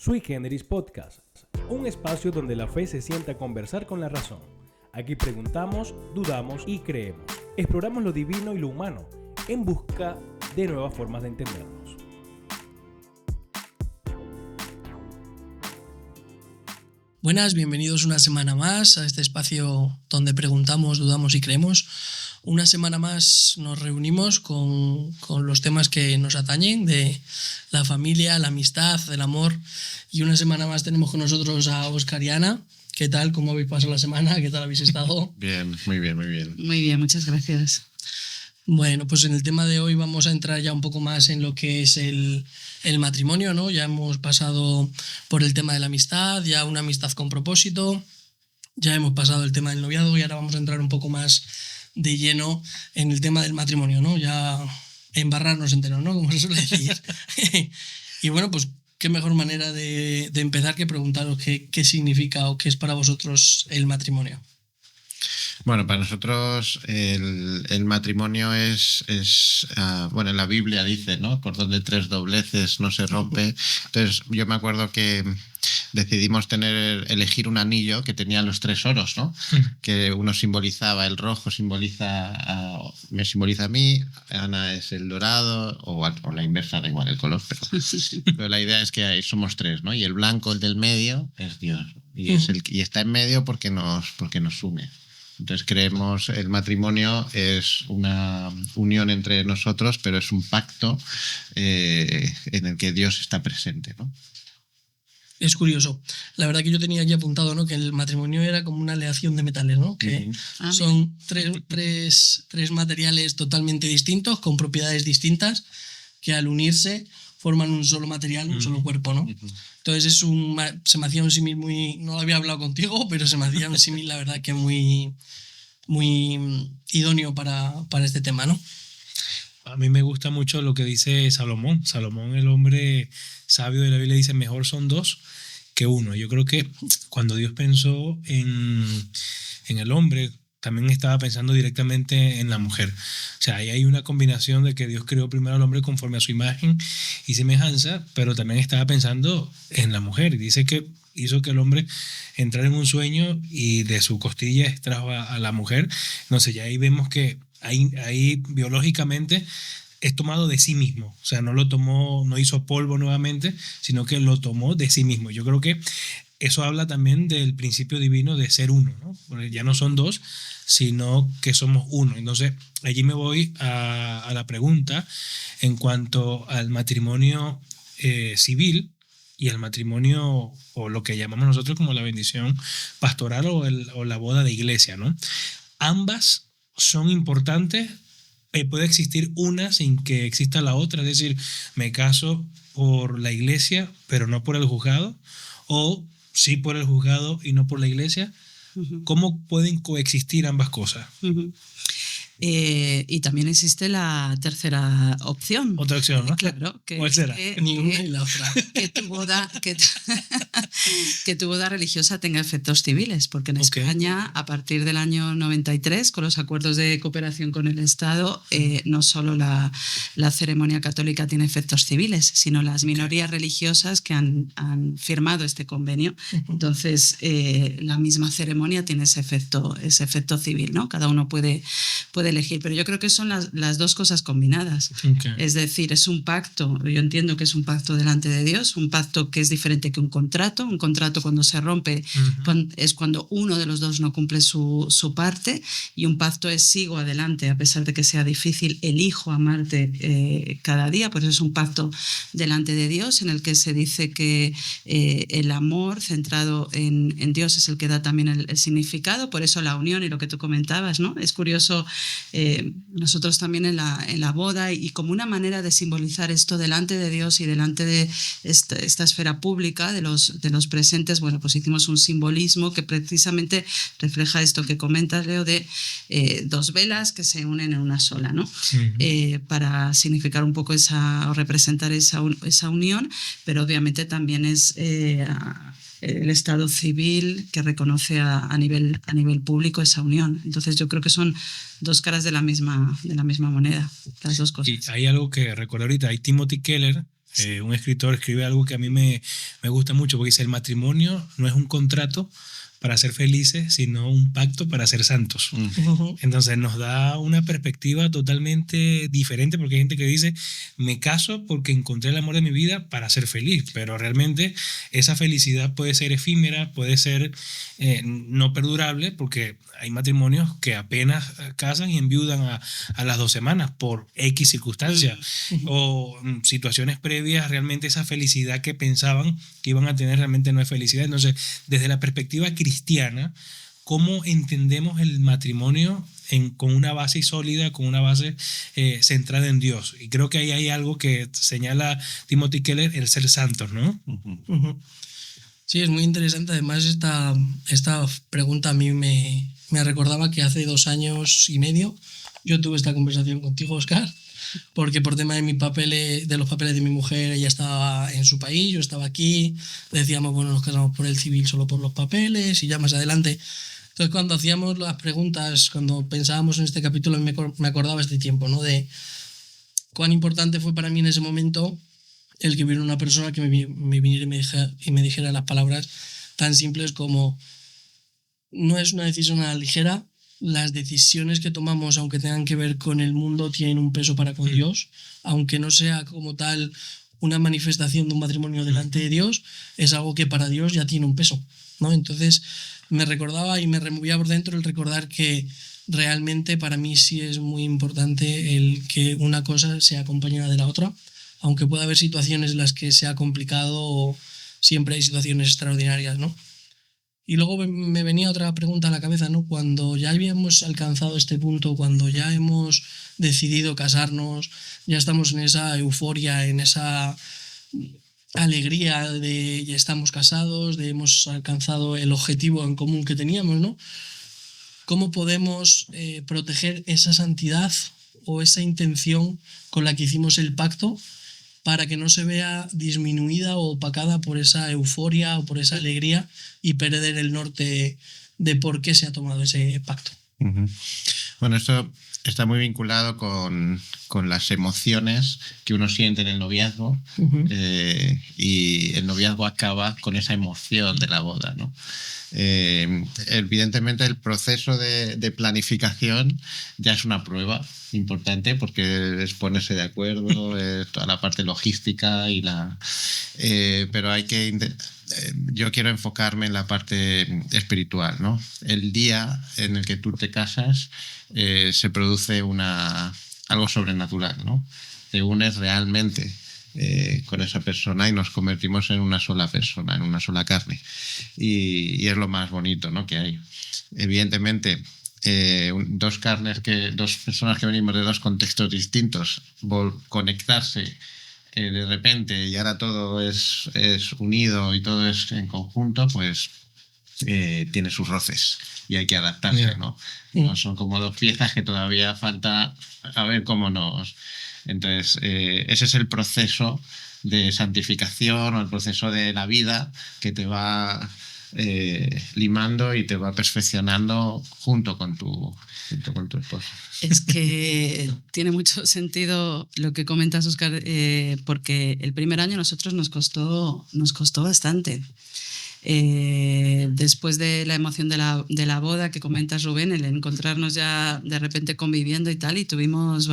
Sui Generis Podcast, un espacio donde la fe se sienta a conversar con la razón. Aquí preguntamos, dudamos y creemos. Exploramos lo divino y lo humano en busca de nuevas formas de entendernos. Buenas, bienvenidos una semana más a este espacio donde preguntamos, dudamos y creemos. Una semana más nos reunimos con los temas que nos atañen, de la familia, la amistad, el amor. Y una semana más tenemos con nosotros a Óscar y Ana. ¿Qué tal? ¿Cómo habéis pasado la semana? ¿Qué tal habéis estado? Bien, muy bien, muy bien. Muy bien, muchas gracias. Bueno, pues en el tema de hoy vamos a entrar ya un poco más en lo que es el matrimonio, ¿no? Ya hemos pasado por el tema de la amistad, ya una amistad con propósito, ya hemos pasado el tema del noviazgo y ahora vamos a entrar un poco más de lleno en el tema del matrimonio, ¿no? Ya embarrarnos enteros, ¿no? Como se suele decir. Y bueno, pues qué mejor manera de empezar que preguntaros qué significa o qué es para vosotros el matrimonio. Bueno, para nosotros el matrimonio es bueno, en la Biblia dice, ¿no? Cordón de 3 dobleces no se rompe. Entonces yo me acuerdo que decidimos elegir un anillo que tenía los 3 oros, ¿no? Que uno simbolizaba, el rojo me simboliza a mí, Ana es el dorado, o la inversa, da igual el color, pero la idea es que somos 3, ¿no? Y el blanco, el del medio, es Dios. Y está en medio porque nos une. Entonces creemos el matrimonio es una unión entre nosotros, pero es un pacto en el que Dios está presente, ¿no? Es curioso. La verdad que yo tenía aquí apuntado, ¿no? Que el matrimonio era como una aleación de metales, ¿no? Que son tres materiales totalmente distintos, con propiedades distintas, que al unirse forman un solo material, un solo cuerpo, ¿no? Entonces se me hacía un símil muy... No lo había hablado contigo, pero se me hacía un símil, la verdad, que muy idóneo para este tema, ¿no? A mí me gusta mucho lo que dice Salomón. Salomón, el hombre sabio de la Biblia, dice mejor son 2 que 1. Yo creo que cuando Dios pensó en el hombre, también estaba pensando directamente en la mujer. O sea, ahí hay una combinación de que Dios creó primero al hombre conforme a su imagen y semejanza, pero también estaba pensando en la mujer. Dice que hizo que el hombre entrara en un sueño y de su costilla extrajo a la mujer. No sé, ya ahí vemos que ahí biológicamente es tomado de sí mismo. O sea, no hizo polvo nuevamente, sino que lo tomó de sí mismo. Yo creo que eso habla también del principio divino de ser uno, ¿no? Porque ya no son 2, sino que somos uno. Entonces, allí me voy a la pregunta en cuanto al matrimonio civil y al matrimonio, o lo que llamamos nosotros como la bendición pastoral o la boda de iglesia, ¿no? Ambas son importantes. Puede existir una sin que exista la otra, es decir, me caso por la iglesia, pero no por el juzgado, o sí por el juzgado y no por la iglesia. ¿Cómo pueden coexistir ambas cosas? Y también existe la tercera opción. Otra opción, ¿no? Claro. ¿Cuál será? Ni una ni la otra. Que tu boda religiosa tenga efectos civiles, porque en España, a partir del año 93, con los acuerdos de cooperación con el Estado, no solo la ceremonia católica tiene efectos civiles, sino las minorías religiosas que han firmado este convenio. Entonces, la misma ceremonia tiene ese efecto civil, ¿no? Cada uno puede elegir, pero yo creo que son las dos cosas combinadas. Es decir, es un pacto, yo entiendo que es un pacto delante de Dios, un pacto que es diferente que un contrato cuando se rompe es cuando uno de los dos no cumple su parte, y un pacto es sigo adelante a pesar de que sea difícil, elijo amarte cada día. Por eso es un pacto delante de Dios en el que se dice que el amor centrado en Dios es el que da también el significado. Por eso la unión y lo que tú comentabas, ¿no? Es curioso. Nosotros también en la boda, y como una manera de simbolizar esto delante de Dios y delante de esta esfera pública de los presentes, bueno, pues hicimos un simbolismo que precisamente refleja esto que comentas, Leo, de 2 velas que se unen en una sola, ¿no? Para significar un poco o representar esa unión, pero obviamente también es el Estado civil que reconoce a nivel público esa unión. Entonces yo creo que son 2 caras de la misma moneda, las 2 cosas. Y hay algo que recuerdo ahorita, hay Timothy Keller, Un escritor escribe algo que a mí me gusta mucho, porque dice: el matrimonio no es un contrato para ser felices, sino un pacto para ser santos. Entonces nos da una perspectiva totalmente diferente, porque hay gente que dice: me caso porque encontré el amor de mi vida para ser feliz, pero realmente esa felicidad puede ser efímera, puede ser no perdurable, porque hay matrimonios que apenas casan y enviudan a las 2 semanas por X circunstancias o situaciones previas. Realmente esa felicidad que pensaban que iban a tener realmente no es felicidad. Entonces, desde la perspectiva cristiana, ¿cómo entendemos el matrimonio con una base sólida, con una base centrada en Dios? Y creo que ahí hay algo que señala Timothy Keller, el ser santos, ¿no? Sí, es muy interesante. Además, esta pregunta a mí me recordaba que hace 2 años y medio yo tuve esta conversación contigo, Óscar, porque por tema de los papeles de mi mujer, ella estaba en su país, yo estaba aquí, decíamos, bueno, nos casamos por el civil solo por los papeles y ya más adelante. Entonces, cuando hacíamos las preguntas, cuando pensábamos en este capítulo, me acordaba este tiempo, ¿no? De cuán importante fue para mí en ese momento el que hubiera una persona que me viniera y me dijera las palabras tan simples como: no es una decisión a la ligera, las decisiones que tomamos, aunque tengan que ver con el mundo, tienen un peso para con Dios, aunque no sea como tal una manifestación de un matrimonio delante de Dios, es algo que para Dios ya tiene un peso, ¿no? Entonces me recordaba y me removía por dentro el recordar que realmente para mí sí es muy importante el que una cosa sea acompañada de la otra, aunque pueda haber situaciones en las que sea complicado, siempre hay situaciones extraordinarias, ¿no? Y luego me venía otra pregunta a la cabeza, ¿no? Cuando ya habíamos alcanzado este punto, cuando ya hemos decidido casarnos, ya estamos en esa euforia, en esa alegría de ya estamos casados, de hemos alcanzado el objetivo en común que teníamos, ¿no? ¿Cómo podemos proteger esa santidad o esa intención con la que hicimos el pacto, para que no se vea disminuida o opacada por esa euforia o por esa alegría y perder el norte de por qué se ha tomado ese pacto? Bueno, esto está muy vinculado con las emociones que uno siente en el noviazgo, y el noviazgo acaba con esa emoción de la boda, ¿no? Evidentemente el proceso de planificación ya es una prueba importante, porque es ponerse de acuerdo, toda la parte logística pero hay que yo quiero enfocarme en la parte espiritual, ¿no? El día en el que tú te casas se produce algo sobrenatural, ¿no? Te unes realmente con esa persona y nos convertimos en una sola persona, en una sola carne. Y es lo más bonito, ¿no?, que hay. Evidentemente, dos personas que venimos de 2 contextos distintos, conectarse de repente y ahora todo es unido y todo es en conjunto, pues tiene sus roces y hay que adaptarse, ¿no? No son como 2 piezas que todavía falta a ver cómo nos... Entonces, ese es el proceso de santificación o el proceso de la vida que te va limando y te va perfeccionando junto con tu esposo. Es que tiene mucho sentido lo que comentas, Óscar, porque el primer año a nosotros nos costó bastante. Después de la emoción de la boda que comentas, Rubén, el encontrarnos ya de repente conviviendo y tal, y tuvimos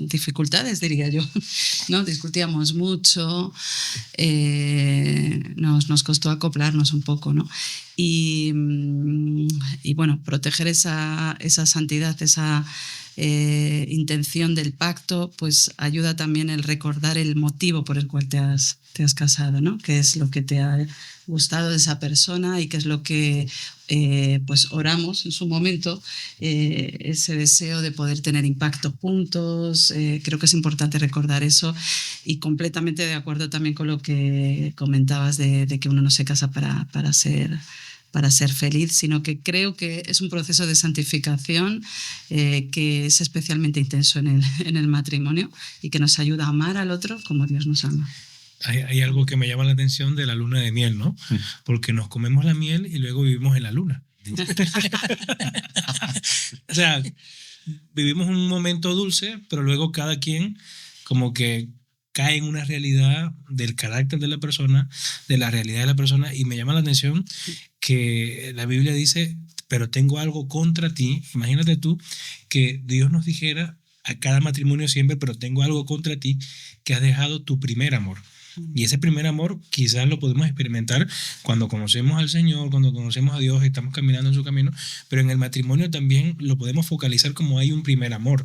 dificultades, diría yo, ¿no? Discutíamos mucho, nos costó acoplarnos un poco, ¿no? Y bueno, proteger esa santidad, esa intención del pacto, pues ayuda también el recordar el motivo por el cual te has casado, ¿no? Qué es lo que te ha gustado de esa persona y qué es lo que pues oramos en su momento, ese deseo de poder tener impacto juntos. Creo que es importante recordar eso, y completamente de acuerdo también con lo que comentabas de que uno no se casa para ser feliz, sino que creo que es un proceso de santificación que es especialmente intenso en el matrimonio y que nos ayuda a amar al otro como Dios nos ama. Hay algo que me llama la atención de la luna de miel, ¿no? Porque nos comemos la miel y luego vivimos en la luna. O sea, vivimos un momento dulce, pero luego cada quien como que cae en una realidad del carácter de la persona, de la realidad de la persona, y me llama la atención que la Biblia dice, pero tengo algo contra ti. Imagínate tú que Dios nos dijera a cada matrimonio siempre, pero tengo algo contra ti, que has dejado tu primer amor. Y ese primer amor quizás lo podemos experimentar cuando conocemos al Señor, cuando conocemos a Dios, estamos caminando en su camino, pero en el matrimonio también lo podemos focalizar como hay un primer amor.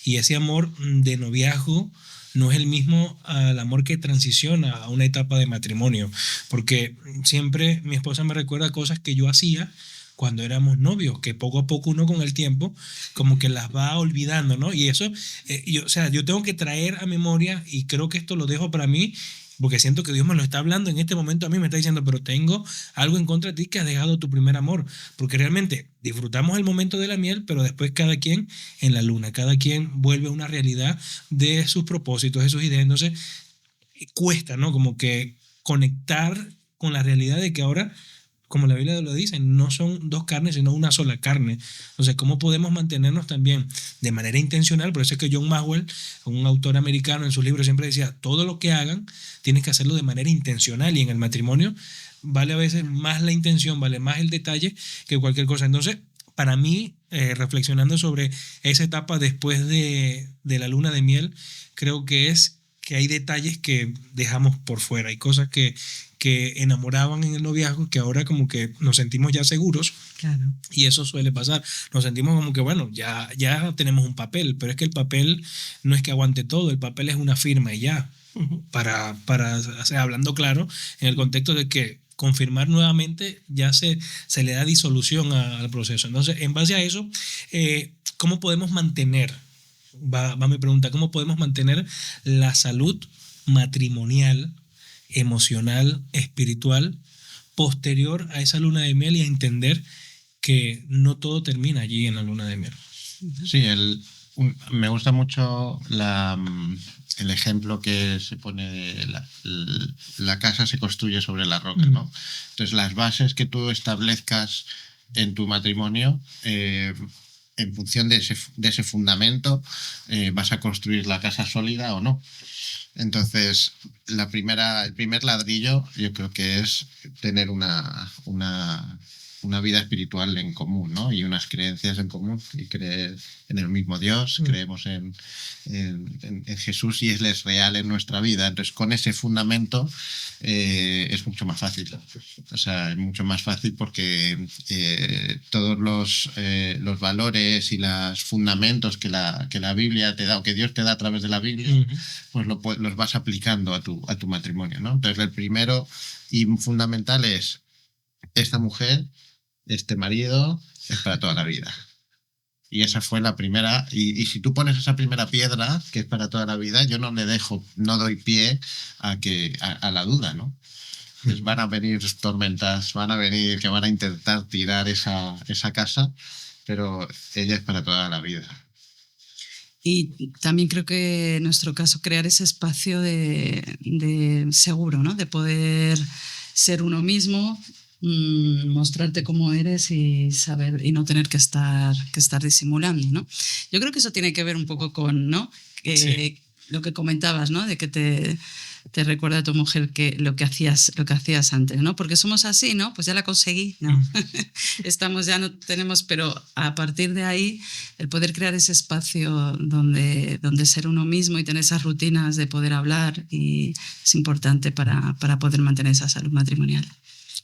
Y ese amor de noviazgo no es el mismo al amor que transiciona a una etapa de matrimonio, porque siempre mi esposa me recuerda cosas que yo hacía cuando éramos novios, que poco a poco uno con el tiempo como que las va olvidando, ¿no? Y eso, yo tengo que traer a memoria, y creo que esto lo dejo para mí, porque siento que Dios me lo está hablando en este momento a mí, me está diciendo, pero tengo algo en contra de ti, que has dejado tu primer amor, porque realmente disfrutamos el momento de la miel, pero después cada quien en la luna, cada quien vuelve a una realidad de sus propósitos, de sus ideas. Entonces cuesta, ¿no? Como que conectar con la realidad de que ahora, como la Biblia lo dice, no son dos carnes, sino una sola carne. Entonces, ¿cómo podemos mantenernos también de manera intencional? Por eso es que John Maxwell, un autor americano, en sus libros siempre decía, todo lo que hagan, tienes que hacerlo de manera intencional, y en el matrimonio vale a veces más la intención, vale más el detalle que cualquier cosa. Entonces, para mí, reflexionando sobre esa etapa después de la luna de miel, creo que hay detalles que dejamos por fuera, hay cosas que enamoraban en el noviazgo, que ahora como que nos sentimos ya seguros. Claro. Y eso suele pasar, nos sentimos como que bueno, ya tenemos un papel, pero es que el papel no es que aguante todo, el papel es una firma y ya, para o sea, hablando claro, en el contexto de que confirmar nuevamente ya se le da disolución al proceso. Entonces, en base a eso, ¿cómo podemos mantener, va mi pregunta, cómo podemos mantener la salud matrimonial, emocional, espiritual, posterior a esa luna de miel, y a entender que no todo termina allí en la luna de miel? Sí, me gusta mucho el ejemplo que se pone de la casa se construye sobre la roca, ¿no? Entonces, las bases que tú establezcas en tu matrimonio, en función de ese fundamento, vas a construir la casa sólida o no. Entonces, el primer ladrillo yo creo que es tener una vida espiritual en común, ¿no? Y unas creencias en común, y creer en el mismo Dios, creemos en Jesús, y Él es real en nuestra vida. Entonces, con ese fundamento es mucho más fácil. O sea, es mucho más fácil porque todos los valores y los fundamentos que la Biblia te da, o que Dios te da a través de la Biblia, pues los vas aplicando a tu matrimonio, ¿no? Entonces, el primero y fundamental es: esta mujer, este marido, es para toda la vida. Y esa fue la primera. Y si tú pones esa primera piedra, que es para toda la vida, yo no doy pie a la duda, ¿no? Pues van a venir tormentas, van a venir que van a intentar tirar esa casa, pero ella es para toda la vida. Y también creo que en nuestro caso crear ese espacio de seguro, ¿no? De poder ser uno mismo, mostrarte cómo eres y saber, y no tener que estar disimulando, ¿no? Yo creo que eso tiene que ver un poco con, ¿no? Sí. Lo que comentabas, ¿no? De que te recuerda a tu mujer que lo que hacías antes, ¿no? Porque somos así, ¿no? Pues ya la conseguí, ¿no? Ya no tenemos, pero a partir de ahí, el poder crear ese espacio donde ser uno mismo y tener esas rutinas de poder hablar, y es importante para poder mantener esa salud matrimonial.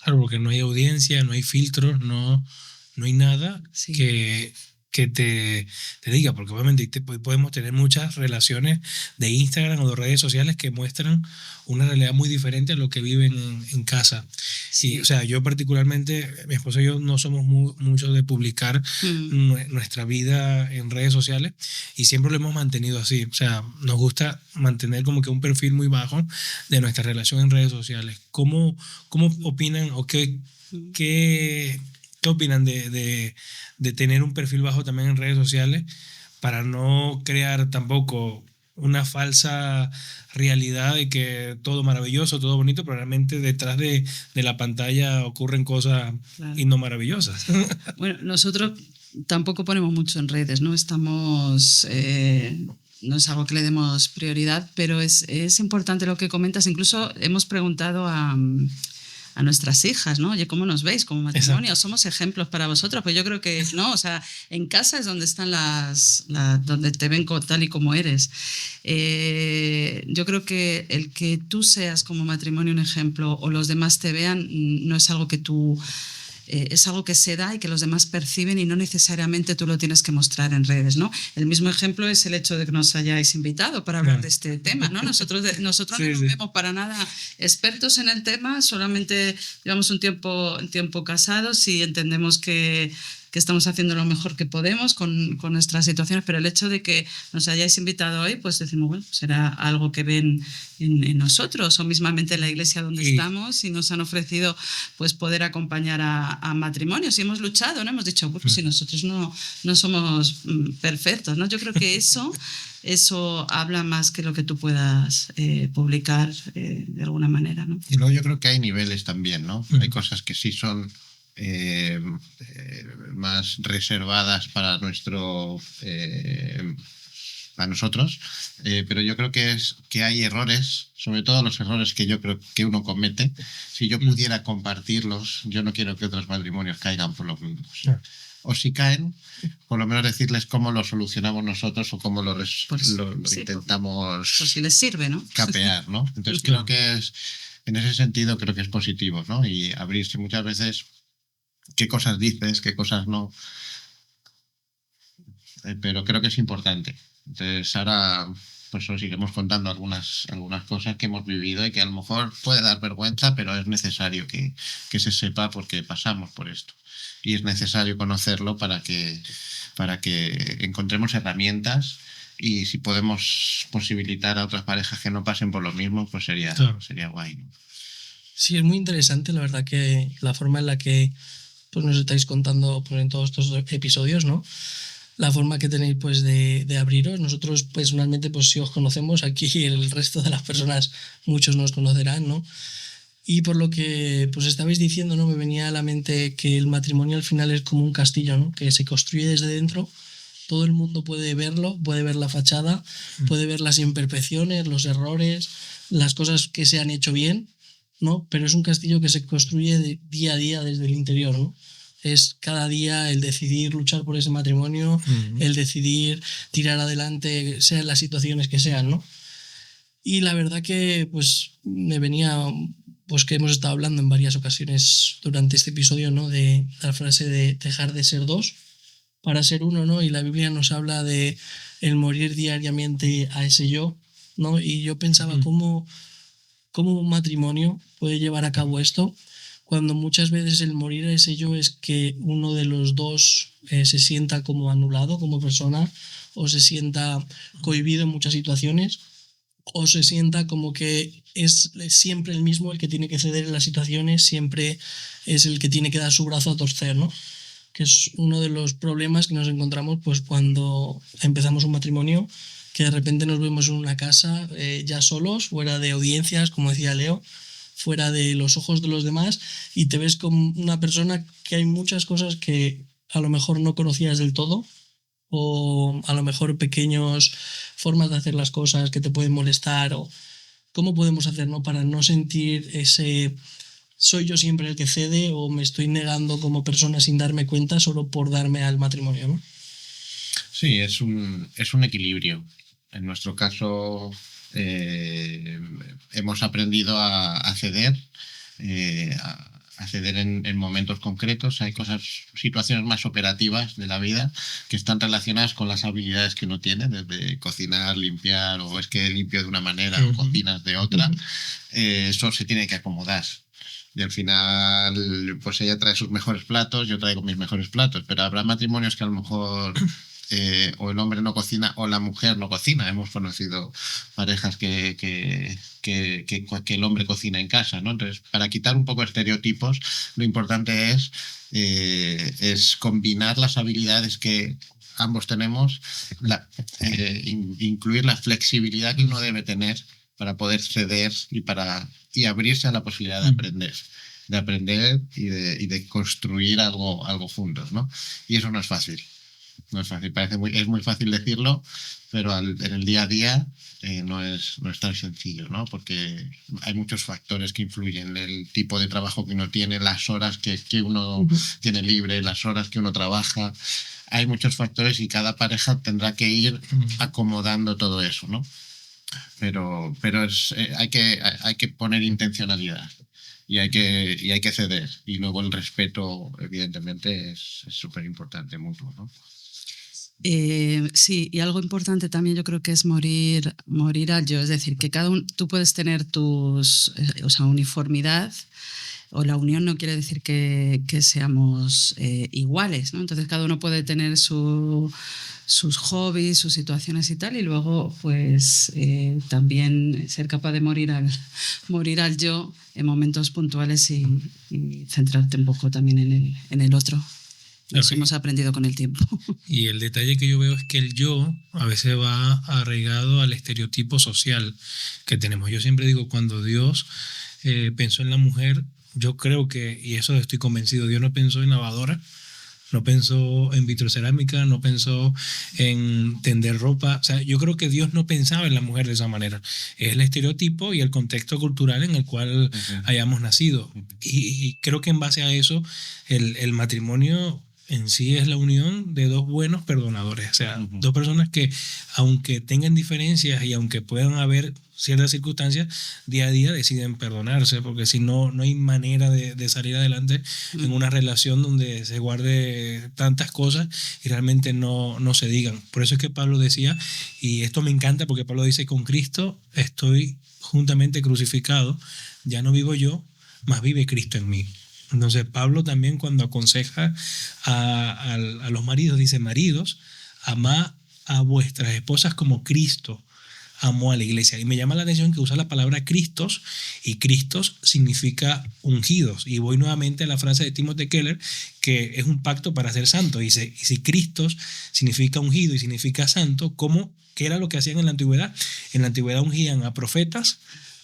Claro, porque no hay audiencia, no hay filtros, no hay nada que te diga, porque obviamente podemos tener muchas relaciones de Instagram o de redes sociales que muestran una realidad muy diferente a lo que viven en casa. Sí. Y, o sea, yo particularmente, mi esposa y yo no somos muchos de publicar nuestra vida en redes sociales, y siempre lo hemos mantenido así. O sea, nos gusta mantener como que un perfil muy bajo de nuestra relación en redes sociales. ¿Cómo opinan, o qué opinan de tener un perfil bajo también en redes sociales, para no crear tampoco una falsa realidad de que todo maravilloso, todo bonito, pero realmente detrás de la pantalla ocurren cosas y no maravillosas? Bueno, nosotros tampoco ponemos mucho en redes, ¿no? Estamos no es algo que le demos prioridad, pero es importante lo que comentas. Incluso hemos preguntado a nuestras hijas, ¿no? Oye, ¿cómo nos veis como matrimonio? Exacto. ¿Somos ejemplos para vosotros? Pues yo creo que no, o sea, en casa es donde están donde te ven tal y como eres. Yo creo que el que tú seas como matrimonio un ejemplo o los demás te vean no es algo que tú... es algo que se da y que los demás perciben y no necesariamente tú lo tienes que mostrar en redes, ¿no? El mismo ejemplo es el hecho de que nos hayáis invitado para hablar de este tema, ¿no? Nosotros Sí, no nos sí. vemos para nada expertos en el tema, solamente llevamos un tiempo casados y entendemos que estamos haciendo lo mejor que podemos con nuestras situaciones, pero el hecho de que nos hayáis invitado hoy, pues decimos, bueno, será algo que ven en nosotros o mismamente en la iglesia donde estamos y nos han ofrecido pues poder acompañar a matrimonios y hemos luchado, ¿no? Hemos dicho, pues si nosotros no somos perfectos, ¿no? Yo creo que eso habla más que lo que tú puedas publicar de alguna manera, ¿no? Y luego yo creo que hay niveles también, ¿no? Hay cosas que sí son más reservadas para nosotros, pero yo creo que hay errores, sobre todo los errores que yo creo que uno comete. Si yo pudiera compartirlos, yo no quiero que otros matrimonios caigan por los mismos. O si caen, por lo menos decirles cómo lo solucionamos nosotros o cómo lo intentamos por si les sirve, ¿no? capear, ¿no? Entonces creo que en ese sentido creo que es positivo, ¿no? Y abrirse muchas veces qué cosas dices, qué cosas no, pero creo que es importante. Entonces ahora pues os iremos contando algunas cosas que hemos vivido y que a lo mejor puede dar vergüenza, pero es necesario que se sepa porque pasamos por esto. Y es necesario conocerlo para que encontremos herramientas y si podemos posibilitar a otras parejas que no pasen por lo mismo, pues sería guay, ¿no? Sí, es muy interesante, la verdad, que la forma en la que pues, nos estáis contando pues, en todos estos episodios, ¿no? La forma que tenéis pues de abriros. Nosotros personalmente pues si os conocemos, aquí el resto de las personas, muchos nos conocerán, ¿no? Y por lo que pues estabais diciendo, ¿no? Me venía a la mente que el matrimonio al final es como un castillo, ¿no? Que se construye desde dentro. Todo el mundo puede verlo, puede ver la fachada, puede ver las imperfecciones, los errores, las cosas que se han hecho bien, ¿no? Pero es un castillo que se construye día a día desde el interior, ¿no? Es cada día el decidir luchar por ese matrimonio, el decidir tirar adelante, sean las situaciones que sean, ¿no? Y la verdad que pues me venía, pues que hemos estado hablando en varias ocasiones durante este episodio, ¿no? De la frase de dejar de ser dos para ser uno, ¿no? Y la Biblia nos habla de el morir diariamente a ese yo, ¿no? Y yo pensaba cómo un matrimonio puede llevar a cabo esto cuando muchas veces el morir a ese yo es que uno de los dos se sienta como anulado como persona o se sienta cohibido en muchas situaciones o se sienta como que es siempre el mismo el que tiene que ceder en las situaciones, siempre es el que tiene que dar su brazo a torcer, ¿no? Que es uno de los problemas que nos encontramos pues cuando empezamos un matrimonio, que de repente nos vemos en una casa ya solos, fuera de audiencias, como decía Leo, fuera de los ojos de los demás, y te ves como una persona que hay muchas cosas que a lo mejor no conocías del todo, o a lo mejor pequeñas formas de hacer las cosas que te pueden molestar, o cómo podemos hacer, ¿no? Para no sentir ese soy yo siempre el que cede o me estoy negando como persona sin darme cuenta solo por darme al matrimonio, ¿no? Sí, es un equilibrio. En nuestro caso hemos aprendido a ceder, a ceder en momentos concretos. Hay situaciones más operativas de la vida que están relacionadas con las habilidades que uno tiene, desde cocinar, limpiar, o es que limpio de una manera o cocinas de otra. Eso se tiene que acomodar. Y al final, pues ella trae sus mejores platos, yo traigo mis mejores platos, pero habrá matrimonios que a lo mejor o el hombre no cocina o la mujer no cocina. Hemos conocido parejas que el hombre cocina en casa, ¿no? Entonces, para quitar un poco estereotipos, lo importante es combinar las habilidades que ambos tenemos, incluir la flexibilidad que uno debe tener para poder ceder y abrirse a la posibilidad de aprender y de construir algo juntos, ¿no? Y eso no es fácil. No es fácil, es muy fácil decirlo, pero en el día a día no es tan sencillo, ¿no? Porque hay muchos factores que influyen, el tipo de trabajo que uno tiene, las horas que uno tiene libre, las horas que uno trabaja. Hay muchos factores y cada pareja tendrá que ir acomodando todo eso, ¿no? Pero hay que poner intencionalidad y hay que ceder. Y luego el respeto, evidentemente, es súper importante mutuo, ¿no? Sí, y algo importante también yo creo que es morir al yo, es decir, que tú puedes tener uniformidad, o la unión no quiere decir que seamos iguales, ¿no? Entonces cada uno puede tener sus hobbies, sus situaciones y tal, y luego pues también ser capaz de morir al yo en momentos puntuales y centrarte un poco también en el otro. Eso hemos aprendido con el tiempo. Y el detalle que yo veo es que el yo a veces va arraigado al estereotipo social que tenemos. Yo siempre digo, cuando Dios pensó en la mujer, yo creo que, y eso estoy convencido, Dios no pensó en lavadora, no pensó en vitrocerámica, no pensó en tender ropa. O sea, yo creo que Dios no pensaba en la mujer de esa manera. Es el estereotipo y el contexto cultural en el cual hayamos nacido. Y creo que en base a eso, el matrimonio en sí es la unión de dos buenos perdonadores. O sea, dos personas que, aunque tengan diferencias y aunque puedan haber ciertas circunstancias, día a día deciden perdonarse, porque si no, no hay manera de salir adelante en una relación donde se guarde tantas cosas y realmente no se digan. Por eso es que Pablo decía, y esto me encanta porque Pablo dice, con Cristo estoy juntamente crucificado, ya no vivo yo, mas vive Cristo en mí. Entonces Pablo también cuando aconseja a los maridos, dice, maridos, amad a vuestras esposas como Cristo amó a la iglesia. Y me llama la atención que usa la palabra Cristos, y Cristos significa ungidos. Y voy nuevamente a la frase de Timothy Keller, que es un pacto para ser santo. Dice, y si Cristos significa ungido y significa santo, ¿qué era lo que hacían en la antigüedad? En la antigüedad ungían a profetas,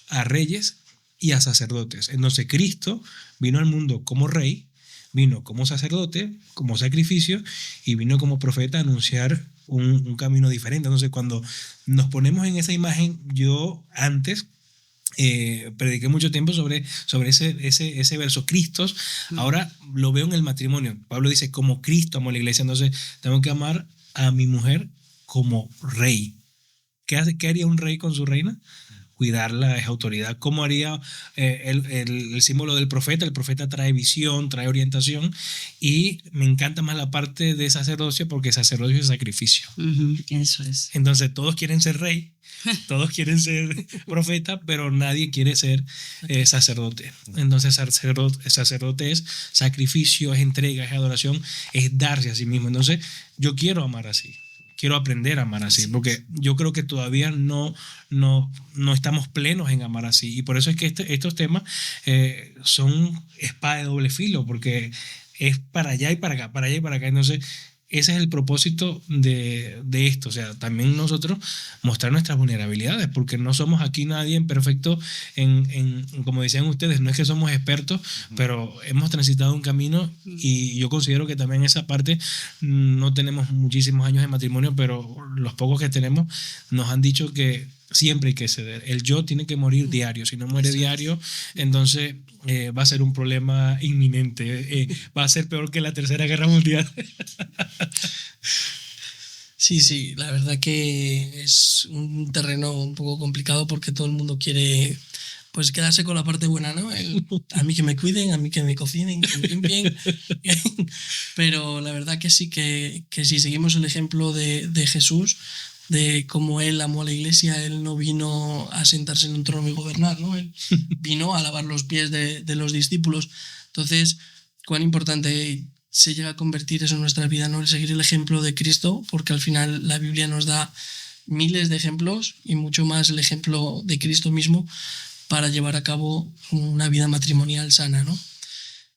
a reyes y a sacerdotes. Entonces Cristo vino al mundo como rey, vino como sacerdote, como sacrificio, y vino como profeta a anunciar un camino diferente. Entonces cuando nos ponemos en esa imagen, yo antes prediqué mucho tiempo sobre ese verso, Cristos, ahora lo veo en el matrimonio. Pablo dice, como Cristo amó a la iglesia, entonces tengo que amar a mi mujer como rey. ¿Qué haría un rey con su reina? Cuidarla, es autoridad. ¿Cómo haría el símbolo del profeta? El profeta trae visión, trae orientación, y me encanta más la parte de sacerdocio porque sacerdocio es sacrificio. Eso es. Entonces todos quieren ser rey, todos quieren ser profeta, pero nadie quiere ser sacerdote. Entonces sacerdote es sacrificio, es entrega, es adoración, es darse a sí mismo. Entonces yo quiero amar así. Quiero aprender a amar así, porque yo creo que todavía no estamos plenos en amar así. Y por eso es que estos temas son espada de doble filo, porque es para allá y para acá, para allá y para acá. Entonces, ese es el propósito de esto. O sea, también nosotros mostrar nuestras vulnerabilidades, porque no somos aquí nadie perfecto como decían ustedes, no es que somos expertos, pero hemos transitado un camino, y yo considero que también esa parte, no tenemos muchísimos años de matrimonio, pero los pocos que tenemos nos han dicho que siempre hay que ceder. El yo tiene que morir diario. Si no muere diario, entonces va a ser un problema inminente. Va a ser peor que la Tercera Guerra Mundial. Sí, la verdad que es un terreno un poco complicado porque todo el mundo quiere pues quedarse con la parte buena, ¿no? A mí que me cuiden, a mí que me cocinen, que me limpien. Pero la verdad que sí, que si seguimos el ejemplo de Jesús, de cómo él amó a la iglesia, él no vino a sentarse en un trono y gobernar, ¿no? Él vino a lavar los pies de los discípulos. Entonces, cuán importante se llega a convertir eso en nuestra vida, ¿no? El seguir el ejemplo de Cristo, porque al final la Biblia nos da miles de ejemplos y mucho más el ejemplo de Cristo mismo para llevar a cabo una vida matrimonial sana, ¿no?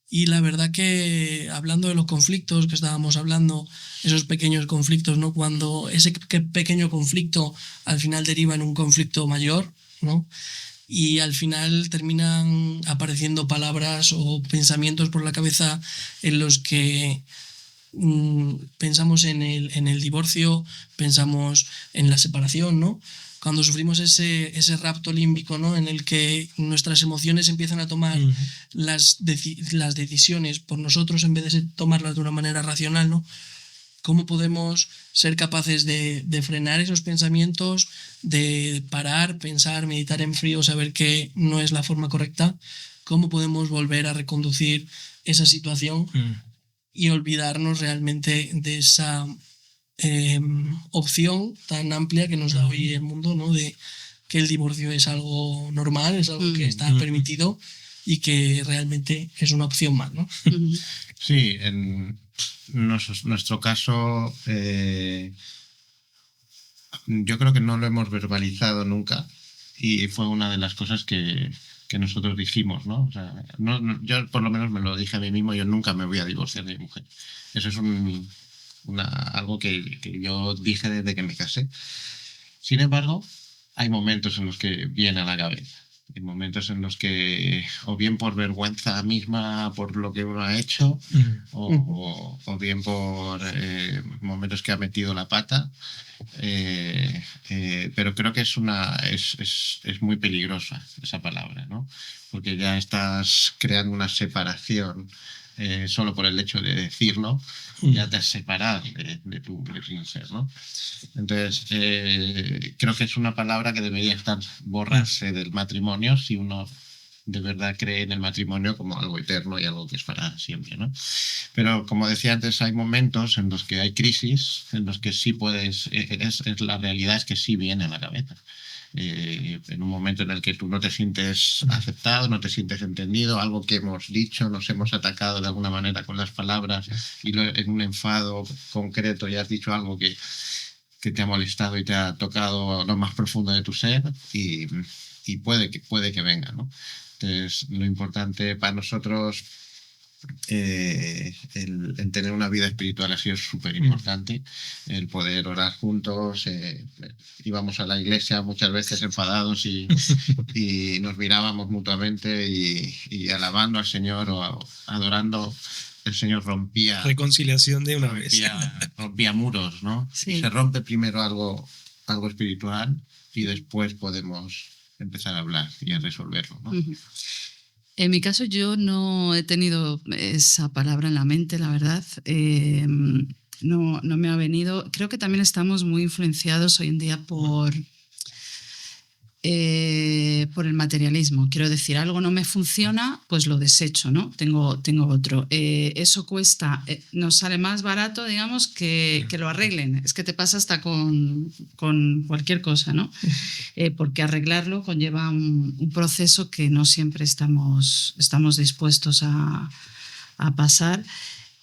Y la verdad que hablando de los conflictos que estábamos hablando, esos pequeños conflictos, ¿no? Cuando ese pequeño conflicto al final deriva en un conflicto mayor, ¿no? Y al final terminan apareciendo palabras o pensamientos por la cabeza en los que pensamos en el divorcio, pensamos en la separación, ¿no? Cuando sufrimos ese rapto límbico, ¿no? En el que nuestras emociones empiezan a tomar las decisiones por nosotros en vez de tomarlas de una manera racional, ¿no? ¿Cómo podemos ser capaces de frenar esos pensamientos, de parar, pensar, meditar en frío, saber que no es la forma correcta? ¿Cómo podemos volver a reconducir esa situación y olvidarnos realmente de esa opción tan amplia que nos da hoy el mundo, ¿no? De que el divorcio es algo normal, es algo que está permitido y que realmente es una opción más, ¿no? Sí, en nuestro caso yo creo que no lo hemos verbalizado nunca y fue una de las cosas que nosotros dijimos, ¿no? O sea, yo por lo menos me lo dije a mí mismo, yo nunca me voy a divorciar de mi mujer. Eso es algo que yo dije desde que me casé. Sin embargo, hay momentos en los que viene a la cabeza. Hay momentos en los que, o bien por vergüenza misma por lo que uno ha hecho, o bien por momentos que ha metido la pata. Pero creo que es muy peligrosa esa palabra, ¿no? Porque ya estás creando una separación solo por el hecho de decirlo, ya te has separado de tu mujer, ¿no? Entonces, creo que es una palabra que debería borrarse del matrimonio si uno de verdad cree en el matrimonio como algo eterno y algo que es para siempre, ¿no? Pero como decía antes, hay momentos en los que hay crisis, en los que sí puedes, la realidad es que sí viene a la cabeza. En un momento en el que tú no te sientes aceptado, no te sientes entendido, algo que hemos dicho, nos hemos atacado de alguna manera con las palabras y en un enfado concreto ya has dicho algo que te ha molestado y te ha tocado lo más profundo de tu ser y puede que venga, ¿no? Entonces, lo importante para nosotros el tener una vida espiritual ha sido súper importante, el poder orar juntos, íbamos a la iglesia muchas veces enfadados y nos mirábamos mutuamente y alabando al Señor o adorando, el Señor rompía reconciliación de una vez, rompía muros, ¿no? Sí. Se rompe primero algo espiritual y después podemos empezar a hablar y a resolverlo, ¿no? En mi caso yo no he tenido esa palabra en la mente, la verdad. No me ha venido. Creo que también estamos muy influenciados hoy en día por el materialismo. Quiero decir, algo no me funciona, pues lo desecho, ¿no? Tengo otro. Eso cuesta, nos sale más barato, digamos, que lo arreglen. Es que te pasa hasta con cualquier cosa, ¿no? Porque arreglarlo conlleva un proceso que no siempre estamos dispuestos a pasar.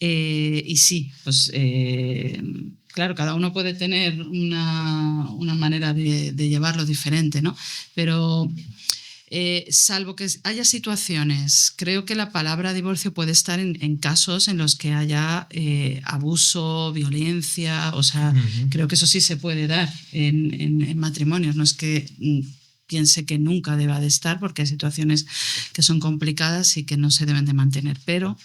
Y sí, pues claro, cada uno puede tener una manera de llevarlo diferente, ¿no? Pero salvo que haya situaciones, creo que la palabra divorcio puede estar en casos en los que haya abuso, violencia, o sea, creo que eso sí se puede dar en matrimonios, no es que piense que nunca deba de estar, porque hay situaciones que son complicadas y que no se deben de mantener, pero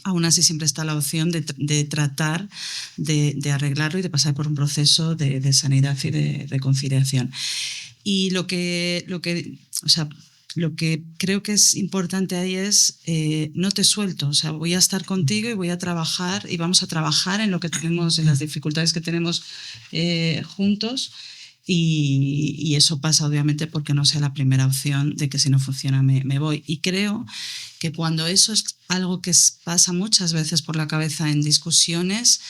aún así siempre está la opción de tratar de arreglarlo y de pasar por un proceso de sanidad y de reconciliación. Y lo que creo que es importante ahí es no te suelto, o sea, voy a estar contigo y voy a trabajar y vamos a trabajar en lo que tenemos, en las dificultades que tenemos juntos. Y eso pasa obviamente porque no sea la primera opción de que si no funciona me voy. Y creo que cuando eso es algo que pasa muchas veces por la cabeza en discusiones,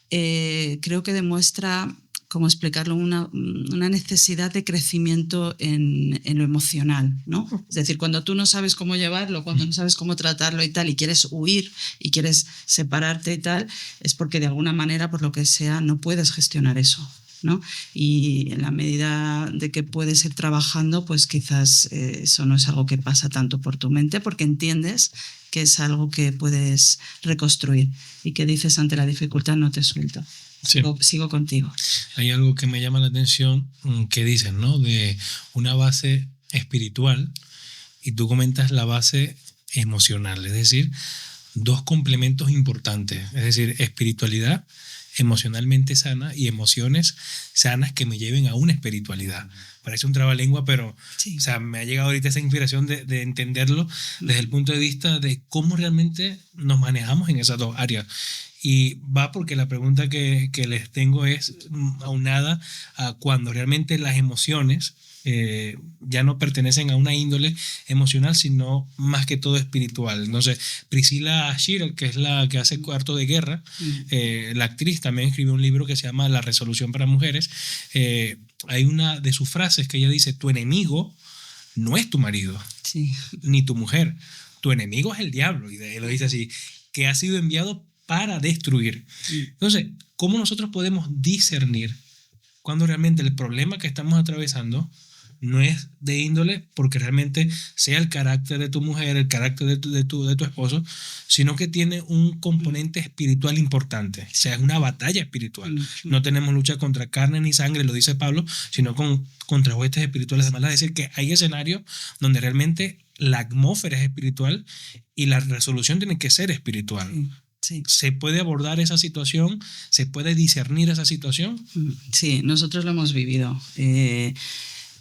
creo que demuestra, ¿cómo explicarlo?, una necesidad de crecimiento en lo emocional, ¿no? Es decir, cuando tú no sabes cómo llevarlo, cuando no sabes cómo tratarlo y tal, y quieres huir y quieres separarte y tal, es porque de alguna manera, por lo que sea, no puedes gestionar eso, ¿no? Y en la medida de que puedes ir trabajando, pues quizás eso no es algo que pasa tanto por tu mente, porque entiendes que es algo que puedes reconstruir y que dices ante la dificultad no te suelto. Sí. Sigo contigo. Hay algo que me llama la atención que dicen, ¿no? De una base espiritual y tú comentas la base emocional, es decir, dos complementos importantes, es decir, espiritualidad emocionalmente sana y emociones sanas que me lleven a una espiritualidad. Parece un trabalengua, pero Sí. o sea, me ha llegado ahorita esa inspiración de entenderlo desde el punto de vista de cómo realmente nos manejamos en esas dos áreas. Y va porque la pregunta que les tengo es aunada a cuando realmente las emociones ya no pertenecen a una índole emocional, sino más que todo espiritual. Entonces, Priscilla Shirer, que es la que hace Cuarto de Guerra, la actriz, también escribió un libro que se llama La Resolución para Mujeres. Hay una de sus frases que ella dice: tu enemigo no es tu marido, Sí. ni tu mujer, tu enemigo es el diablo, y lo dice así, que ha sido enviado para destruir. Entonces, ¿cómo nosotros podemos discernir cuando realmente el problema que estamos atravesando no es de índole porque realmente sea el carácter de tu mujer, el carácter de tu esposo, sino que tiene un componente espiritual importante? O sea, es una batalla espiritual. No tenemos lucha contra carne ni sangre, lo dice Pablo, sino contra huestes espirituales. Además, es decir, que hay escenarios donde realmente la atmósfera es espiritual y la resolución tiene que ser espiritual. Sí. ¿Se puede abordar esa situación? ¿Se puede discernir esa situación? Sí, nosotros lo hemos vivido.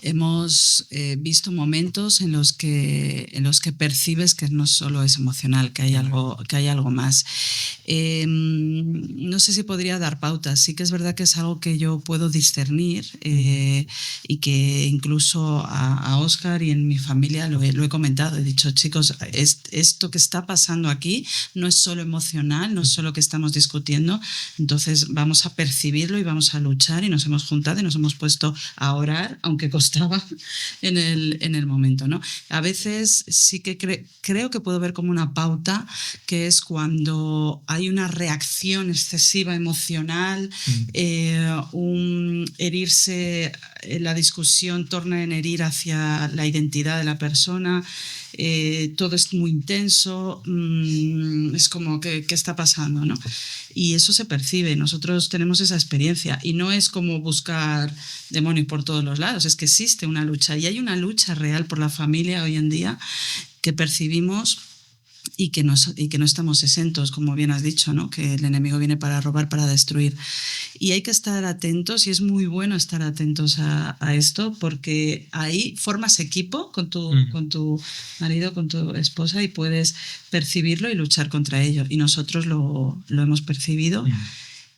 Hemos visto momentos en los que percibes que no solo es emocional, que hay algo más. No sé si podría dar pautas. Sí que es verdad que es algo que yo puedo discernir y que incluso a Óscar y en mi familia lo he comentado. He dicho, chicos, esto que está pasando aquí no es solo emocional, no es solo que estamos discutiendo. Entonces vamos a percibirlo y vamos a luchar, y nos hemos juntado y nos hemos puesto a orar, aunque costaba en el momento, ¿no? A veces sí que creo que puedo ver como una pauta, que es cuando hay una reacción excesiva emocional, un herirse, la discusión torna en herir hacia la identidad de la persona, todo es muy intenso, es como, ¿qué está pasando, no? Y eso se percibe, nosotros tenemos esa experiencia, y no es como buscar demonios por todos los lados, es que existe una lucha, y hay una lucha real por la familia hoy en día que percibimos y que no estamos exentos, como bien has dicho, ¿no? Que el enemigo viene para robar, para destruir. Y hay que estar atentos, y es muy bueno estar atentos a esto, porque ahí formas equipo con tu marido, con tu esposa, y puedes percibirlo y luchar contra ello. Y nosotros lo hemos percibido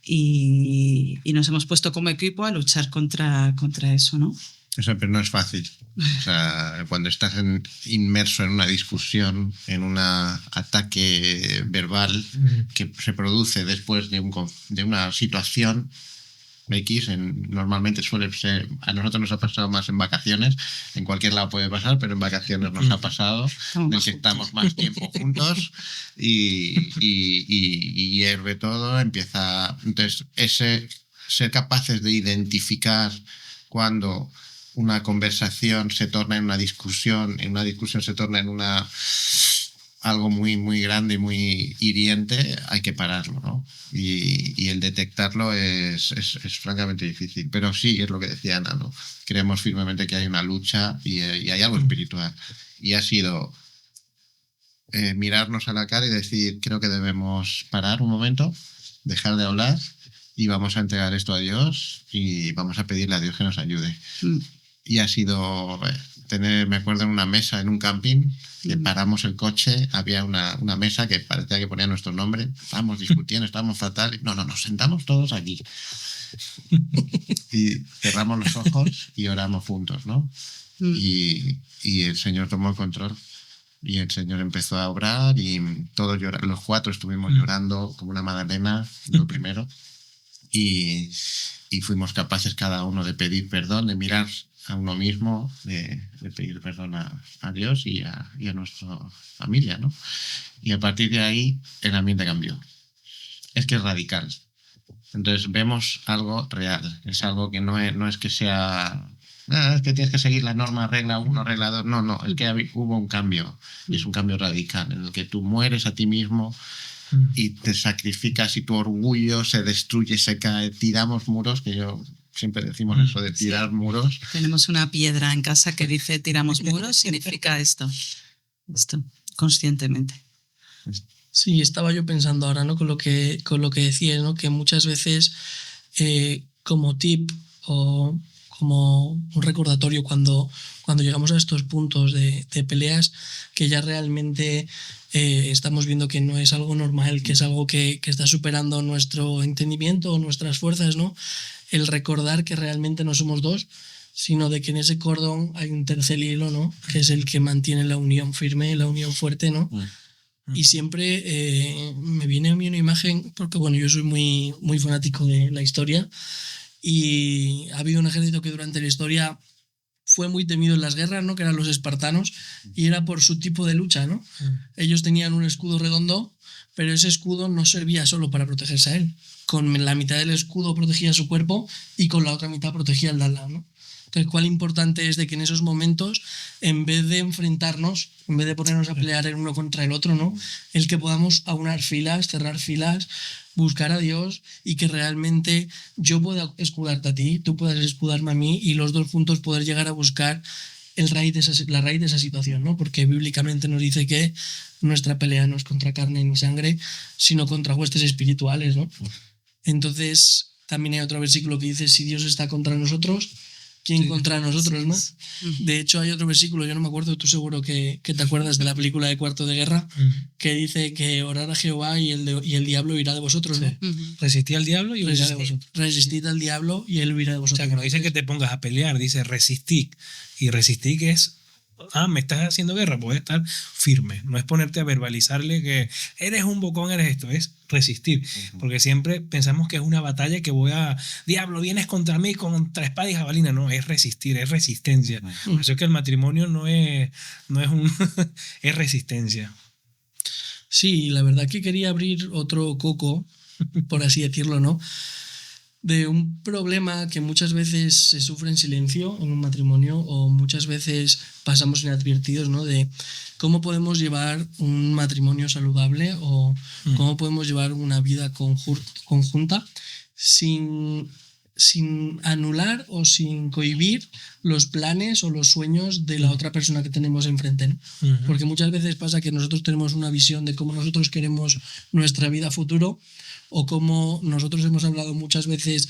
y nos hemos puesto como equipo a luchar contra eso, ¿no? Eso, pero no es fácil. O sea, cuando estás inmerso en una discusión, en un ataque verbal que se produce después de una situación X, normalmente suele ser, a nosotros nos ha pasado más en vacaciones, en cualquier lado puede pasar, pero en vacaciones nos ha pasado, en el que estamos más tiempo juntos y hierve todo, empieza. Entonces, ser capaces de identificar cuando una conversación se torna en una discusión se torna en algo muy, muy grande y muy hiriente, hay que pararlo, ¿no? Y el detectarlo es francamente difícil. Pero sí, es lo que decía Ana, ¿no? Creemos firmemente que hay una lucha y hay algo espiritual. Y ha sido mirarnos a la cara y decir, creo que debemos parar un momento, dejar de hablar, y vamos a entregar esto a Dios y vamos a pedirle a Dios que nos ayude. Y ha sido me acuerdo en una mesa en un camping, que paramos el coche, había una mesa que parecía que ponía nuestro nombre, estábamos discutiendo, estábamos fatal, no, nos sentamos todos aquí y cerramos los ojos y oramos juntos, ¿no? Y el Señor tomó el control y el Señor empezó a obrar y todos los cuatro estuvimos llorando como una magdalena, lo primero, y fuimos capaces cada uno de pedir perdón, de mirar a uno mismo, de pedir perdón a Dios y a nuestra familia, ¿no? Y a partir de ahí el ambiente cambió. Es que es radical. Entonces vemos algo real. Es algo que no es que sea... es que tienes que seguir la norma, regla 1, regla 2. No, es que hubo un cambio. Y es un cambio radical en el que tú mueres a ti mismo y te sacrificas, y tu orgullo se destruye, se cae. Tiramos muros, que yo... Siempre decimos eso de tirar muros. Tenemos una piedra en casa que dice tiramos muros, significa esto, conscientemente. Sí, estaba yo pensando ahora, ¿no? Con lo que decías, ¿no? Que muchas veces como tip o como un recordatorio cuando llegamos a estos puntos de peleas, que ya realmente estamos viendo que no es algo normal, que es algo que está superando nuestro entendimiento o nuestras fuerzas, ¿no? El recordar que realmente no somos dos, sino de que en ese cordón hay un tercer hilo, ¿no? Que es el que mantiene la unión firme, la unión fuerte, ¿no? Y siempre me viene a mí una imagen, porque bueno, yo soy muy, muy fanático de la historia, y ha habido un ejército que durante la historia fue muy temido en las guerras, ¿no? Que eran los espartanos, y era por su tipo de lucha, ¿no? Ellos tenían un escudo redondo, pero ese escudo no servía solo para protegerse a él. Con la mitad del escudo protegía su cuerpo y con la otra mitad protegía al de al lado, ¿no? Entonces, cuál importante es de que en esos momentos, en vez de enfrentarnos, en vez de ponernos a pelear el uno contra el otro, ¿no? El que podamos aunar filas, cerrar filas, buscar a Dios y que realmente yo pueda escudarte a ti, tú puedas escudarme a mí y los dos juntos poder llegar a buscar la raíz de esa situación, ¿no? Porque bíblicamente nos dice que nuestra pelea no es contra carne ni sangre, sino contra huestes espirituales, ¿no? Entonces, también hay otro versículo que dice, si Dios está contra nosotros, ¿quién contra nosotros, no? De hecho, hay otro versículo, yo no me acuerdo, tú seguro que te acuerdas de la película de Cuarto de Guerra, que dice que orar a Jehová y el diablo huirá de vosotros, ¿no? Resistid al diablo y huirá de vosotros. Resistid al diablo y él huirá de vosotros. O sea, que no dice que te pongas a pelear, dice resistir. Y resistir que es, me estás haciendo guerra, puedes estar firme. No es ponerte a verbalizarle que eres un bocón, eres esto, es resistir. Porque siempre pensamos que es una batalla que diablo, vienes contra mí contra espada y jabalina. No, es resistir, es resistencia. Por eso es que el matrimonio no es es resistencia. Sí, la verdad que quería abrir otro coco, por así decirlo, ¿no? De un problema que muchas veces se sufre en silencio en un matrimonio o muchas veces pasamos inadvertidos, ¿no? De cómo podemos llevar un matrimonio saludable o cómo podemos llevar una vida conjunta sin anular o sin cohibir los planes o los sueños de la otra persona que tenemos enfrente, ¿no? Porque muchas veces pasa que nosotros tenemos una visión de cómo nosotros queremos nuestra vida futuro, o como nosotros hemos hablado muchas veces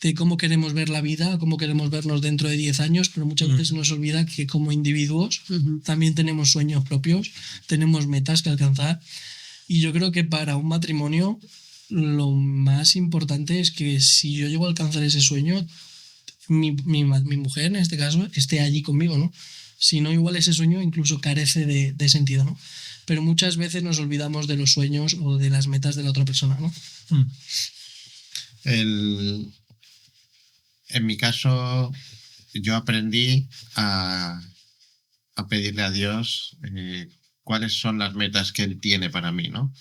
de cómo queremos ver la vida, cómo queremos vernos dentro de 10 años, pero muchas veces se nos olvida que como individuos también tenemos sueños propios, tenemos metas que alcanzar. Y yo creo que para un matrimonio lo más importante es que si yo llego a alcanzar ese sueño, mi mujer en este caso esté allí conmigo, ¿no? Si no, igual ese sueño incluso carece de sentido, ¿no? Pero muchas veces nos olvidamos de los sueños o de las metas de la otra persona, ¿no? En mi caso, yo aprendí a pedirle a Dios cuáles son las metas que Él tiene para mí, ¿no?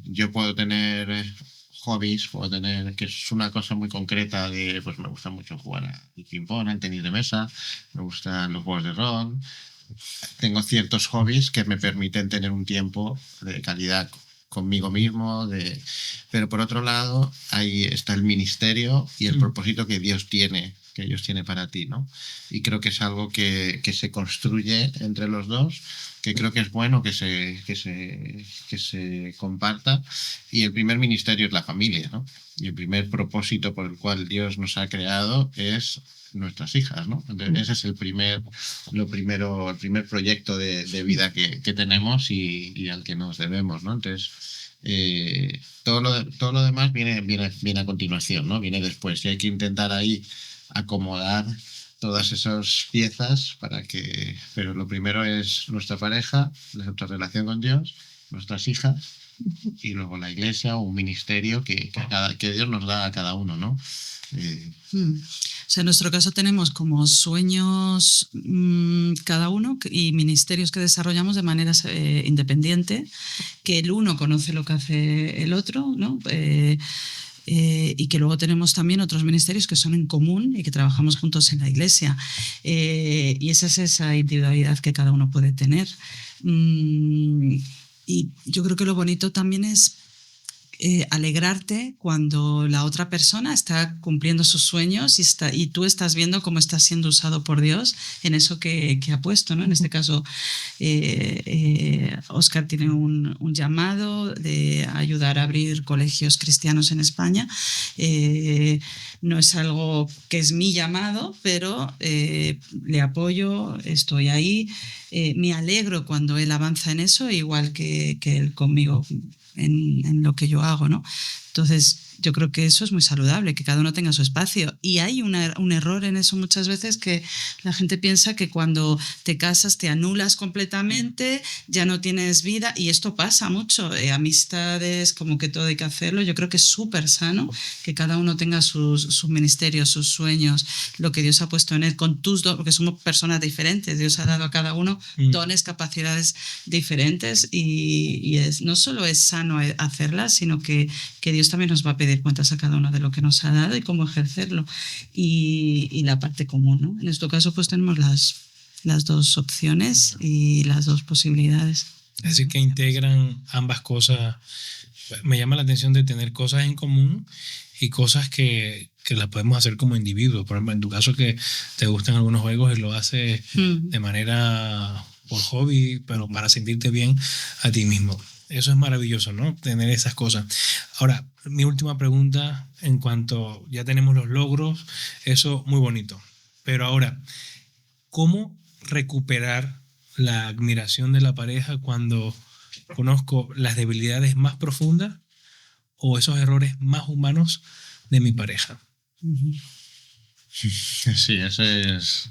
Yo puedo tener hobbies, que es una cosa muy concreta de, pues me gusta mucho jugar al ping-pong, al tenis de mesa, me gustan los juegos de rol. Tengo ciertos hobbies que me permiten tener un tiempo de calidad conmigo mismo, pero por otro lado ahí está el ministerio y el propósito que Dios tiene para ti, ¿no? Y creo que es algo que se construye entre los dos, que creo que es bueno que se comparta. Y el primer ministerio es la familia, ¿no? Y el primer propósito por el cual Dios nos ha creado es nuestras hijas, ¿no? Entonces, ese es el primer proyecto de vida que tenemos y al que nos debemos, ¿no? Entonces, todo lo demás viene a continuación, ¿no? Viene después. Y hay que intentar ahí acomodar todas esas piezas pero lo primero es nuestra pareja, nuestra relación con Dios, nuestras hijas y luego la iglesia o un ministerio que Dios nos da a cada uno, ¿no? O sea, en nuestro caso tenemos como sueños cada uno y ministerios que desarrollamos de manera independiente, que el uno conoce lo que hace el otro, ¿no? Y que luego tenemos también otros ministerios que son en común y que trabajamos juntos en la iglesia. Y esa es esa individualidad que cada uno puede tener. Y yo creo que lo bonito también es alegrarte cuando la otra persona está cumpliendo sus sueños y tú estás viendo cómo está siendo usado por Dios en eso que ha puesto, ¿no? En este caso, Óscar tiene un llamado de ayudar a abrir colegios cristianos en España. No es algo que es mi llamado, pero le apoyo, estoy ahí. Me alegro cuando él avanza en eso, igual que él conmigo en lo que yo hago, ¿no? Entonces, yo creo que eso es muy saludable, que cada uno tenga su espacio. Y hay un error en eso muchas veces, que la gente piensa que cuando te casas te anulas completamente, ya no tienes vida, y esto pasa mucho. Amistades, como que todo hay que hacerlo. Yo creo que es súper sano que cada uno tenga sus ministerios, sus sueños, lo que Dios ha puesto en él, con tus dones, porque somos personas diferentes. Dios ha dado a cada uno dones, capacidades diferentes, y no solo es sano hacerlas, sino que Dios también nos va a pedir cuentas a cada uno de lo que nos ha dado y cómo ejercerlo, y la parte común, ¿no? En este caso pues tenemos las dos opciones y las dos posibilidades. Es decir, que integran ambas cosas. Me llama la atención de tener cosas en común y cosas que las podemos hacer como individuos. Por ejemplo, en tu caso, que te gustan algunos juegos y lo haces de manera por hobby, pero para sentirte bien a ti mismo. Eso es maravilloso, ¿no? Tener esas cosas. Ahora, mi última pregunta, en cuanto ya tenemos los logros, eso muy bonito. Pero ahora, ¿cómo recuperar la admiración de la pareja cuando conozco las debilidades más profundas o esos errores más humanos de mi pareja? Sí, ese es...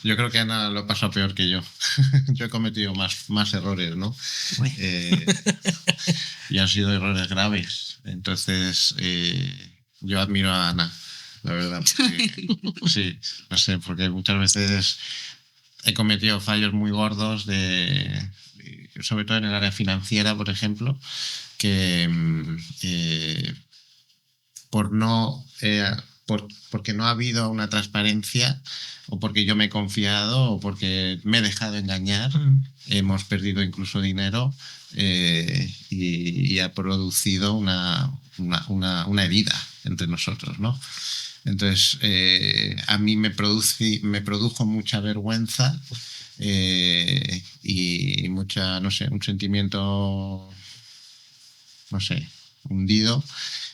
Yo creo que Ana lo ha pasado peor que yo. Yo he cometido más errores, ¿no? Bueno. Y han sido errores graves. Entonces, yo admiro a Ana, la verdad. Porque, sí, no sé, porque muchas veces he cometido fallos muy gordos, sobre todo en el área financiera, por ejemplo, que porque no ha habido una transparencia, o porque yo me he confiado, o porque me he dejado engañar, hemos perdido incluso dinero, y ha producido una herida entre nosotros, ¿no? Entonces, a mí me produjo mucha vergüenza, y mucha, no sé, un sentimiento, no sé, hundido.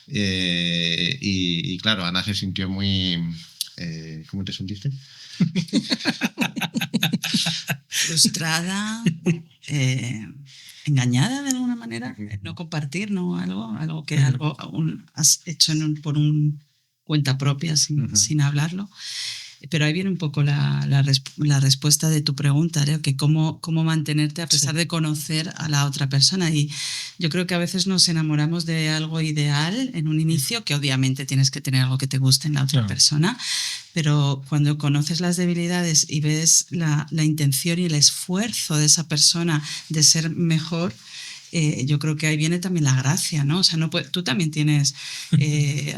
Y claro, Ana se sintió muy... ¿Cómo te sentiste? Frustrada, engañada de alguna manera, no compartir, ¿no? Algo que has hecho por cuenta propia sin hablarlo. Pero ahí viene un poco la respuesta de tu pregunta, ¿no? Que cómo mantenerte a pesar de conocer a la otra persona. Y yo creo que a veces nos enamoramos de algo ideal en un inicio, que obviamente tienes que tener algo que te guste en la otra persona, pero cuando conoces las debilidades y ves la intención y el esfuerzo de esa persona de ser mejor, yo creo que ahí viene también la gracia, ¿no? O sea, tú también tienes,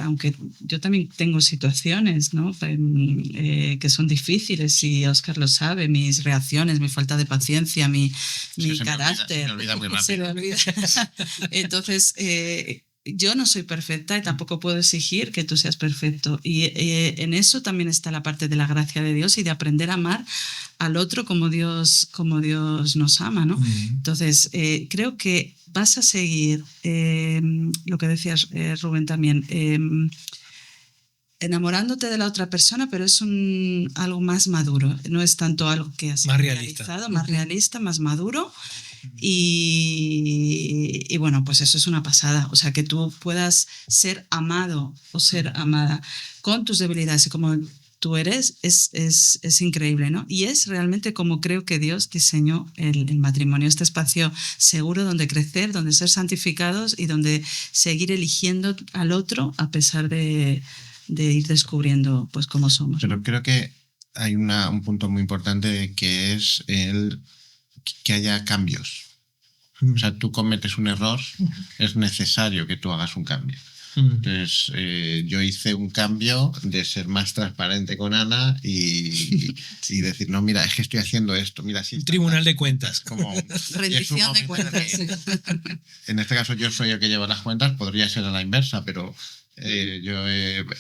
aunque yo también tengo situaciones, ¿no? Que son difíciles, y Óscar lo sabe, mis reacciones, mi falta de paciencia, mi carácter. Se me olvida muy rápido. Se me olvida. Entonces, yo no soy perfecta y tampoco puedo exigir que tú seas perfecto. Y en eso también está la parte de la gracia de Dios y de aprender a amar al otro como Dios nos ama, ¿no? Entonces, creo que vas a seguir, lo que decías, Rubén, también, enamorándote de la otra persona, pero es algo más maduro. No es tanto algo que has realizado, más realista, más maduro. Y bueno, pues eso es una pasada. O sea, que tú puedas ser amado o ser amada con tus debilidades y como tú eres, es increíble, ¿no? Y es realmente como creo que Dios diseñó el matrimonio, este espacio seguro donde crecer, donde ser santificados y donde seguir eligiendo al otro a pesar de ir descubriendo pues cómo somos. Pero creo que hay un punto muy importante, que es que haya cambios. O sea, tú cometes un error, es necesario que tú hagas un cambio. Entonces, yo hice un cambio de ser más transparente con Ana y decir, no, mira, es que estoy haciendo esto. Mira, sí, Tribunal de Cuentas. Como, rendición de cuentas. En este caso yo soy el que lleva las cuentas, podría ser a la inversa, pero yo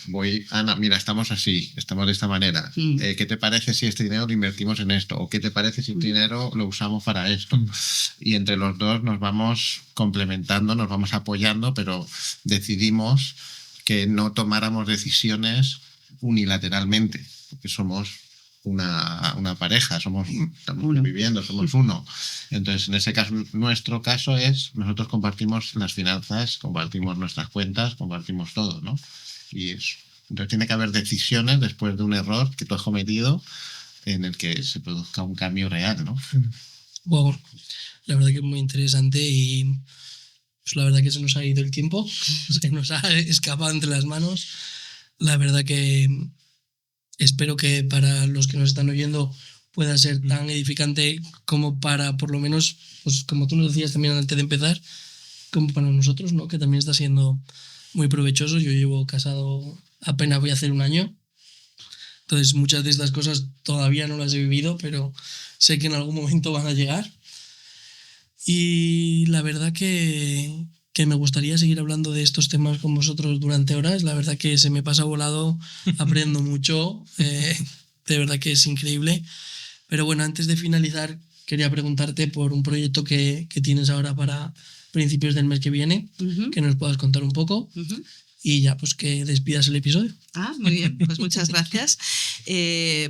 voy, Ana, mira, estamos así, estamos de esta manera. ¿Qué te parece si este dinero lo invertimos en esto? ¿O qué te parece si este dinero lo usamos para esto? Y entre los dos nos vamos complementando, nos vamos apoyando, pero decidimos que no tomáramos decisiones unilateralmente, porque somos una pareja, estamos viviendo, somos uno. Entonces, en ese caso, nuestro caso es, nosotros compartimos las finanzas, compartimos nuestras cuentas, compartimos todo, ¿no? Y eso. Entonces, tiene que haber decisiones después de un error que tú has cometido en el que se produzca un cambio real, ¿no? Wow, la verdad que es muy interesante y pues la verdad que se nos ha ido el tiempo, se nos ha escapado entre las manos. La verdad que espero que para los que nos están oyendo pueda ser tan edificante como para, por lo menos, pues como tú nos decías también antes de empezar, como para nosotros, ¿no? Que también está siendo muy provechoso. Yo llevo casado, apenas voy a hacer un año. Entonces muchas de estas cosas todavía no las he vivido, pero sé que en algún momento van a llegar. Y la verdad que me gustaría seguir hablando de estos temas con vosotros durante horas. La verdad que se me pasa volado, aprendo mucho, de verdad que es increíble. Pero bueno, antes de finalizar, quería preguntarte por un proyecto que tienes ahora para principios del mes que viene, que nos puedas contar un poco. Y ya, pues que despidas el episodio. Muy bien, pues muchas gracias.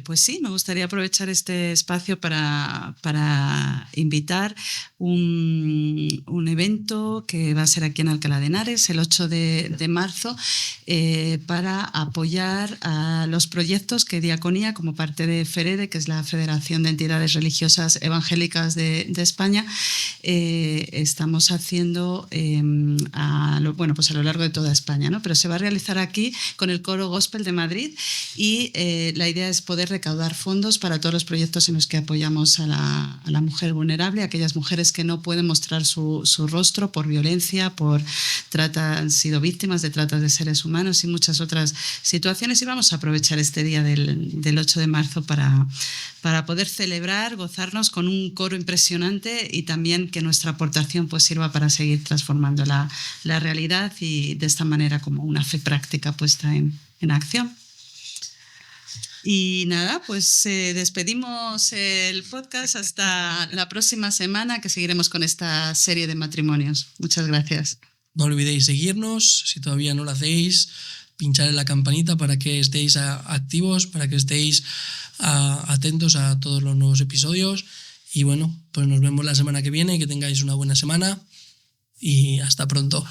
Pues sí, me gustaría aprovechar este espacio para invitar un evento que va a ser aquí en Alcalá de Henares el 8 de marzo para apoyar a los proyectos que Diaconía, como parte de FEREDE, que es la Federación de Entidades Religiosas Evangélicas de España, estamos haciendo a lo largo de toda España, ¿no? Pero se va a realizar aquí con el Coro Gospel de Madrid y la idea es poder recaudar fondos para todos los proyectos en los que apoyamos a la mujer vulnerable, aquellas mujeres que no pueden mostrar su rostro por violencia, han sido víctimas de trata de seres humanos y muchas otras situaciones. Y vamos a aprovechar este día del 8 de marzo para poder celebrar, gozarnos con un coro impresionante y también que nuestra aportación pues sirva para seguir transformando la realidad y de esta manera como una fe práctica puesta en acción. Y nada, pues despedimos el podcast hasta la próxima semana, que seguiremos con esta serie de matrimonios. Muchas gracias. No olvidéis seguirnos, si todavía no lo hacéis, pinchar en la campanita para que estéis activos, para que estéis atentos a todos los nuevos episodios. Y bueno, pues nos vemos la semana que viene, que tengáis una buena semana y hasta pronto.